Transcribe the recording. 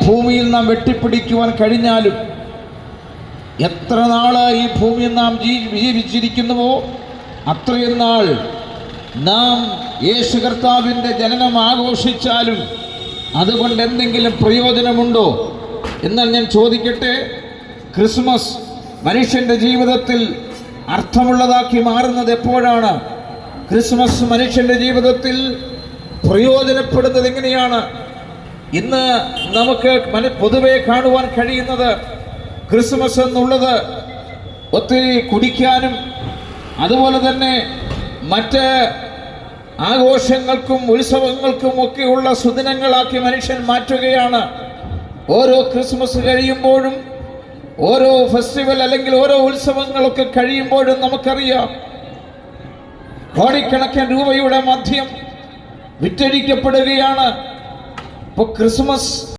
ഭൂമിയിൽ നാം വെട്ടിപ്പിടിക്കുവാൻ കഴിഞ്ഞാലും, എത്ര നാള് ഈ ഭൂമിയിൽ നാം ജീവിച്ചിരിക്കുന്നുവോ അത്രയും നാൾ നാം യേശു കർത്താവിൻ്റെ ജനനം ആഘോഷിച്ചാലും അതുകൊണ്ട് എന്തെങ്കിലും പ്രയോജനമുണ്ടോ? എന്നാൽ ഞാൻ ചോദിക്കട്ടെ, ക്രിസ്മസ് മനുഷ്യൻ്റെ ജീവിതത്തിൽ അർത്ഥമുള്ളതാക്കി മാറുന്നത് എപ്പോഴാണ്? ക്രിസ്മസ് മനുഷ്യൻ്റെ ജീവിതത്തിൽ പ്രയോജനപ്പെടുന്നത് എങ്ങനെയാണ്? ഇന്ന് നമുക്ക് പൊതുവെ കാണുവാൻ കഴിയുന്നത് ക്രിസ്മസ് എന്നുള്ളത് ഒത്തിരി കുടിക്കാനും അതുപോലെ തന്നെ മറ്റ് ആഘോഷങ്ങൾക്കും ഉത്സവങ്ങൾക്കും ഒക്കെയുള്ള സുദിനങ്ങളാക്കി മനുഷ്യൻ മാറ്റുകയാണ്. ഓരോ ക്രിസ്മസ് കഴിയുമ്പോഴും, ഓരോ ഫെസ്റ്റിവൽ അല്ലെങ്കിൽ ഓരോ ഉത്സവങ്ങളൊക്കെ കഴിയുമ്പോഴും നമുക്കറിയാം കോടിക്കണക്കിന് രൂപയുടെ മദ്യം വിറ്റഴിക്കപ്പെടുകയാണ്. ഇപ്പോൾ ക്രിസ്മസ്